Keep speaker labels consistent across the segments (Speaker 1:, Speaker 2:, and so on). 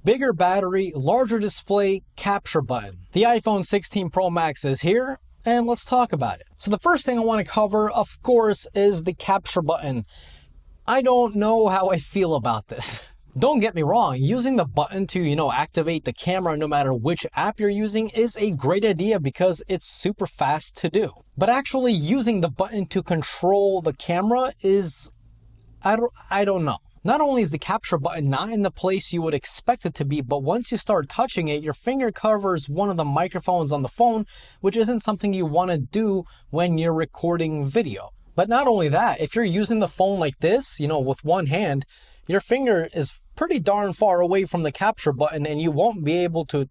Speaker 1: Bigger battery, larger display, capture button. The iPhone 16 Pro Max is here, and let's talk about it. So the first thing I want to cover, of course, is the capture button. I don't know how I feel about this. Don't get me wrong, using the button to, activate the camera no matter which app you're using is a great idea because it's super fast to do. But actually using the button to control the camera is, I don't know. Not only is the capture button not in the place you would expect it to be, but once you start touching it, your finger covers one of the microphones on the phone, which isn't something you want to do when you're recording video. But not only that, if you're using the phone like this, with one hand, your finger is pretty darn far away from the capture button and you won't be able to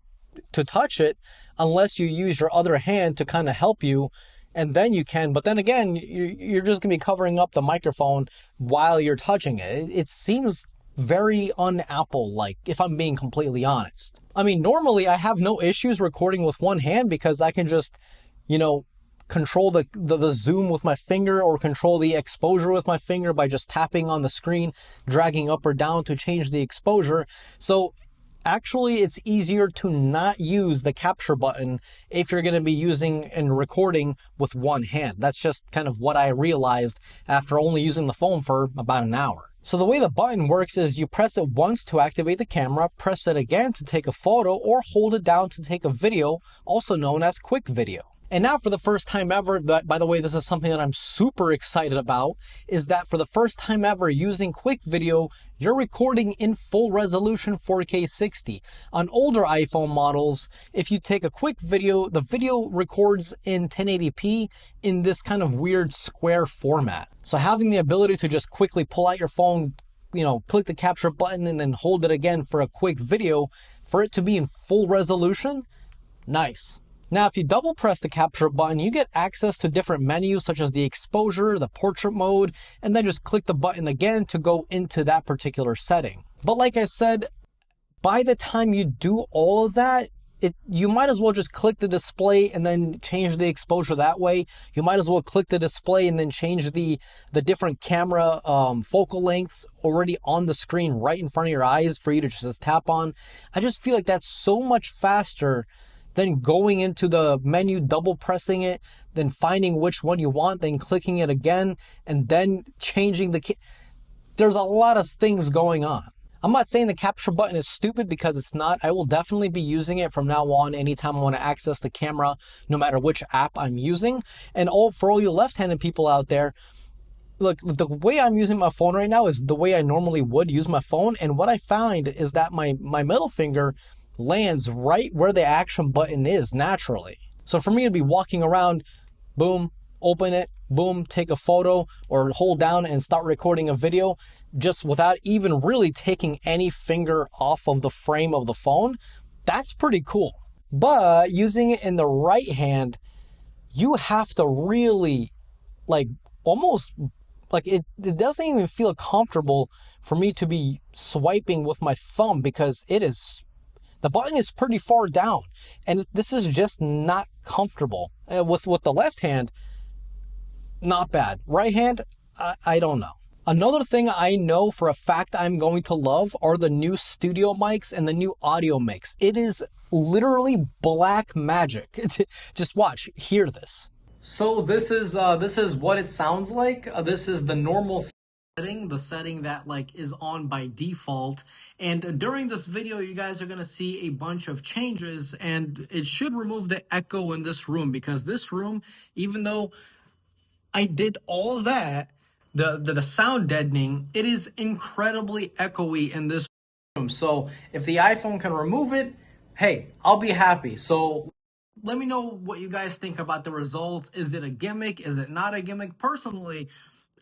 Speaker 1: touch it unless you use your other hand to kind of help you. And then you can, but then again, you're just going to be covering up the microphone while you're touching it. It seems very un-Apple-like, if I'm being completely honest. I mean, normally I have no issues recording with one hand because I can just, control the zoom with my finger or control the exposure with my finger by just tapping on the screen, dragging up or down to change the exposure. So actually, it's easier to not use the capture button if you're going to be using and recording with one hand. That's just kind of what I realized after only using the phone for about an hour. So the way the button works is you press it once to activate the camera, press it again to take a photo, or hold it down to take a video, also known as quick video. And now for the first time ever, by the way, this is something that I'm super excited about, is that for the first time ever using quick video, you're recording in full resolution 4K 60. On older iPhone models, if you take a quick video, the video records in 1080p in this kind of weird square format. So having the ability to just quickly pull out your phone, click the capture button and then hold it again for a quick video, for it to be in full resolution, nice. Now, if you double press the capture button, you get access to different menus such as the exposure, the portrait mode, and then just click the button again to go into that particular setting. But like I said, by the time you do all of that, you might as well just click the display and then change the exposure that way. You might as well click the display and then change the different camera focal lengths already on the screen right in front of your eyes for you to just tap on. I just feel like that's so much faster then going into the menu, double pressing it, then finding which one you want, then clicking it again, and then changing there's a lot of things going on. I'm not saying the capture button is stupid because it's not. I will definitely be using it from now on anytime I want to access the camera, no matter which app I'm using. And for all you left-handed people out there, look, the way I'm using my phone right now is the way I normally would use my phone. And what I find is that my middle finger lands right where the action button is naturally. So for me to be walking around, boom, open it, boom, take a photo, or hold down and start recording a video, just without even really taking any finger off of the frame of the phone, that's pretty cool. But using it in the right hand, you have to really, almost, it doesn't even feel comfortable for me to be swiping with my thumb because the button is pretty far down, and this is just not comfortable. With the left hand, not bad. Right hand, I don't know. Another thing I know for a fact I'm going to love are the new studio mics and the new audio mix. It is literally black magic. Just watch, hear this. So this is what it sounds like. This is the normal setting, the setting that is on by default. And during this video, you guys are going to see a bunch of changes, and it should remove the echo in this room, because this room, even though I did all that, the sound deadening, it is incredibly echoey in this room. So if the iPhone can remove it, hey, I'll be happy. So let me know what you guys think about the results. Is it a gimmick? Is it not a gimmick? Personally,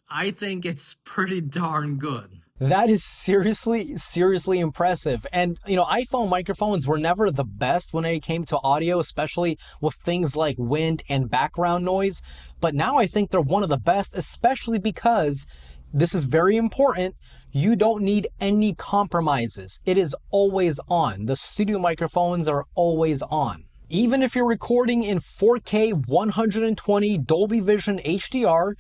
Speaker 1: I think it's pretty darn good. That is seriously impressive. And, iPhone microphones were never the best when it came to audio, especially with things like wind and background noise. But now I think they're one of the best, especially because, this is very important, you don't need any compromises. It is always on. The studio microphones are always on. Even if you're recording in 4K 120 Dolby Vision HDR,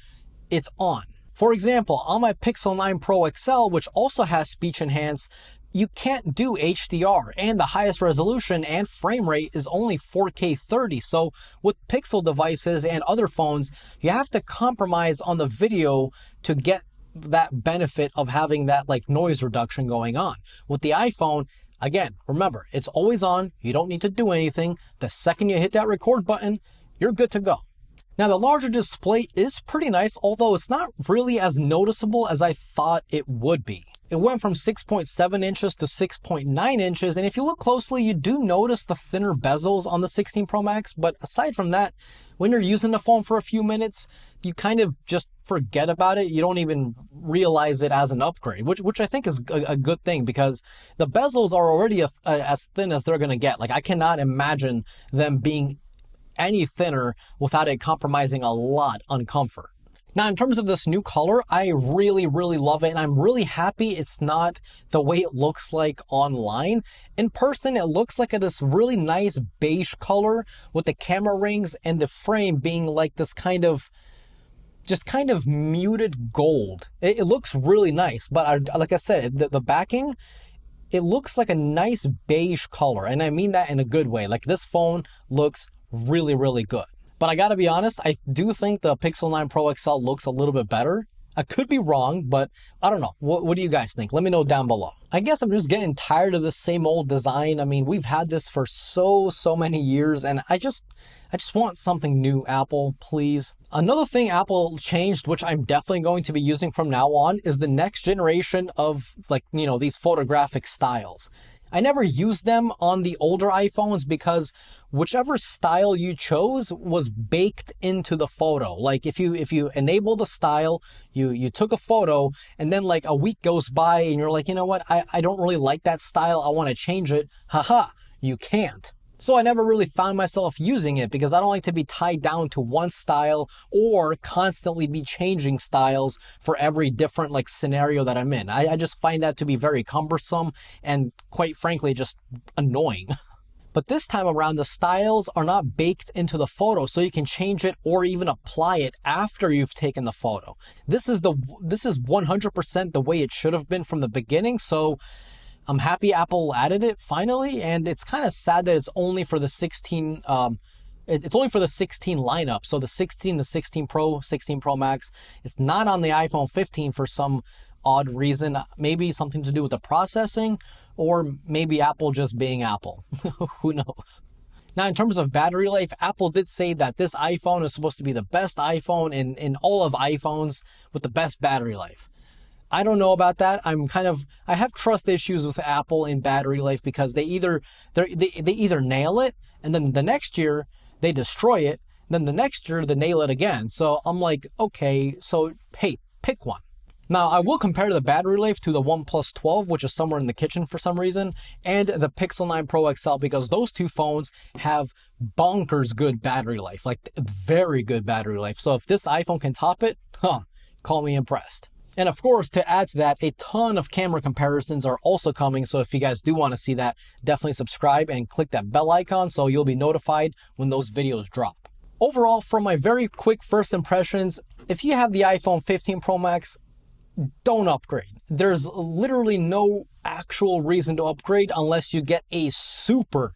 Speaker 1: it's on. For example, on my Pixel 9 Pro XL, which also has speech enhance, you can't do HDR, and the highest resolution and frame rate is only 4K 30. So with Pixel devices and other phones, you have to compromise on the video to get that benefit of having that like noise reduction going on. With the iPhone, again, remember, it's always on. You don't need to do anything. The second you hit that record button, you're good to go. Now, the larger display is pretty nice, although it's not really as noticeable as I thought it would be. It went from 6.7 inches to 6.9 inches, and if you look closely, you do notice the thinner bezels on the 16 Pro Max, but aside from that, when you're using the phone for a few minutes, you kind of just forget about it. You don't even realize it as an upgrade, which I think is a good thing, because the bezels are already as thin as they're going to get. Like, I cannot imagine them being any thinner without it compromising a lot on comfort. Now, in terms of this new color, I really love it, and I'm really happy it's not the way it looks like online. In person, it looks like this really nice beige color with the camera rings and the frame being like this kind of muted gold. It looks really nice, but like I said, the backing, it looks like a nice beige color, and I mean that in a good way. Like, this phone looks really good. But I gotta be honest, I do think the Pixel 9 Pro XL looks a little bit better. I could be wrong, but I don't know. What do you guys think? Let me know down below. I guess I'm just getting tired of the same old design. I mean, we've had this for so many years, and I just want something new, Apple, please. Another thing Apple changed, which I'm definitely going to be using from now on, is the next generation of, like, these photographic styles. I never used them on the older iPhones because whichever style you chose was baked into the photo. Like, if you enable the style, you took a photo, and then like a week goes by and you're like, you know what, I don't really like that style, I want to change it. Haha, you can't. So I never really found myself using it because I don't like to be tied down to one style or constantly be changing styles for every different like scenario that I'm in. I just find that to be very cumbersome and, quite frankly, just annoying. But this time around, the styles are not baked into the photo, so you can change it or even apply it after you've taken the photo. This is 100% the way it should have been from the beginning, so I'm happy Apple added it finally, and it's kind of sad that it's only for the 16. It's only for the 16 lineup. So the 16, the 16 Pro, 16 Pro Max. It's not on the iPhone 15 for some odd reason. Maybe something to do with the processing, or maybe Apple just being Apple. Who knows? Now, in terms of battery life, Apple did say that this iPhone is supposed to be the best iPhone in all of iPhones with the best battery life. I don't know about that. I have trust issues with Apple in battery life because they either nail it, and then the next year they destroy it, then the next year they nail it again. So I'm like, okay, so hey, pick one. Now, I will compare the battery life to the OnePlus 12, which is somewhere in the kitchen for some reason, and the Pixel 9 Pro XL, because those two phones have bonkers good battery life, like very good battery life. So if this iPhone can top it, call me impressed. And of course, to add to that, a ton of camera comparisons are also coming. So if you guys do want to see that, definitely subscribe and click that bell icon so you'll be notified when those videos drop. Overall, from my very quick first impressions, if you have the iPhone 15 Pro Max, don't upgrade. There's literally no actual reason to upgrade unless you get a super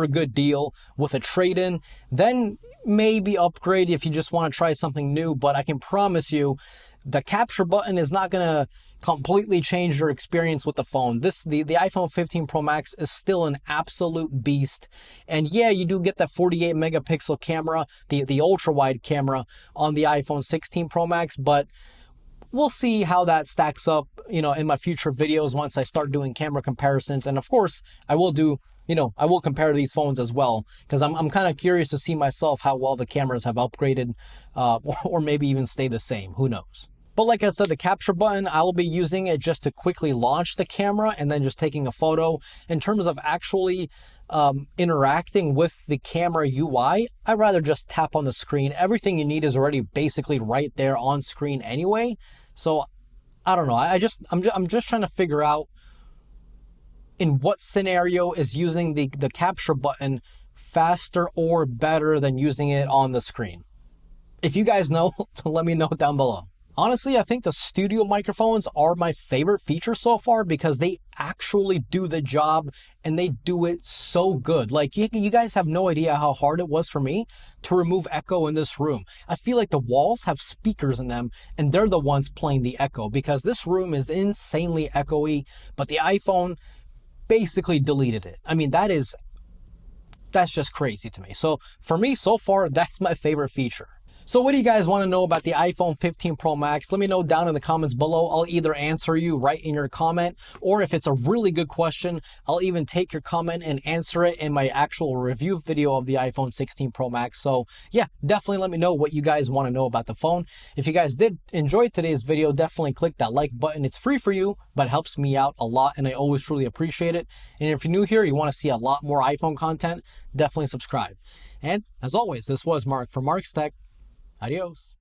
Speaker 1: good deal with a trade-in. Then maybe upgrade if you just want to try something new, but I can promise you the capture button is not going to completely change your experience with the phone. The iPhone 15 Pro Max is still an absolute beast. And yeah, you do get that 48 megapixel camera, the ultra wide camera on the iPhone 16 Pro Max, but we'll see how that stacks up, in my future videos once I start doing camera comparisons. And of course, I will compare these phones as well, because I'm kind of curious to see myself how well the cameras have upgraded, or maybe even stay the same. Who knows? But like I said, the capture button, I will be using it just to quickly launch the camera and then just taking a photo. In terms of actually interacting with the camera UI, I'd rather just tap on the screen. Everything you need is already basically right there on screen anyway. So I don't know. I'm just trying to figure out in what scenario is using the capture button faster or better than using it on the screen. If you guys know, let me know down below. Honestly, I think the studio microphones are my favorite feature so far because they actually do the job and they do it so good. Like, you guys have no idea how hard it was for me to remove echo in this room. I feel like the walls have speakers in them and they're the ones playing the echo because this room is insanely echoey, but the iPhone basically deleted it. I mean, that's just crazy to me. So for me, so far, that's my favorite feature. So what do you guys want to know about the iPhone 15 Pro Max? Let me know down in the comments below. I'll either answer you right in your comment, or if it's a really good question, I'll even take your comment and answer it in my actual review video of the iPhone 16 Pro Max. So yeah, definitely let me know what you guys want to know about the phone. If you guys did enjoy today's video, definitely click that like button. It's free for you, but helps me out a lot, and I always truly appreciate it. And if you're new here, you want to see a lot more iPhone content, definitely subscribe. And as always, this was Mark from Mark's Tech. Adios.